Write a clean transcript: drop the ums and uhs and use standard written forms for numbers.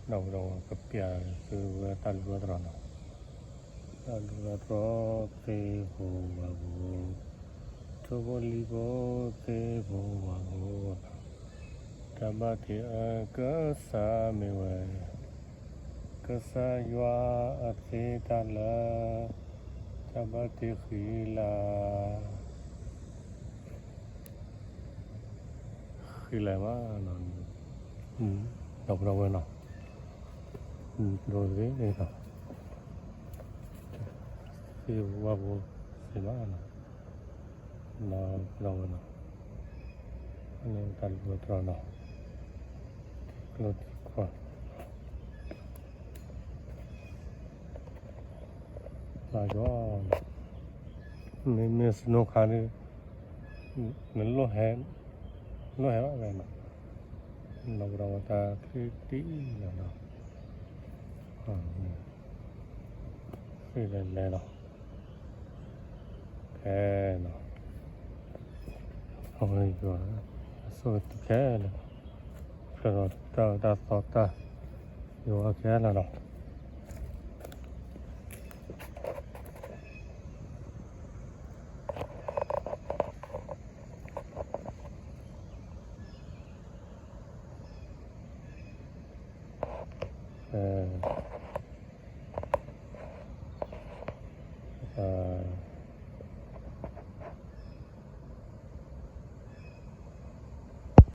đầu đầu cấp bia từ ta lúa rồi nó ta lúa rồi thế vô và vô cho vô li vô thế vô và vô ta ba thì cơ sa mê về cơ sa yoa thế ta la ta ba thì khi là mà nó đọc rồi nó rồi cái nào khi qua vô thì mà nó rồi nó nên ta vừa rồi nó rồi qua là cho mình nó khá đi mình lo hé vậy mà nó rồi ta cái tí là nó cái này nó cái nó ôi rồi số cái này rồi ta vô cái là nó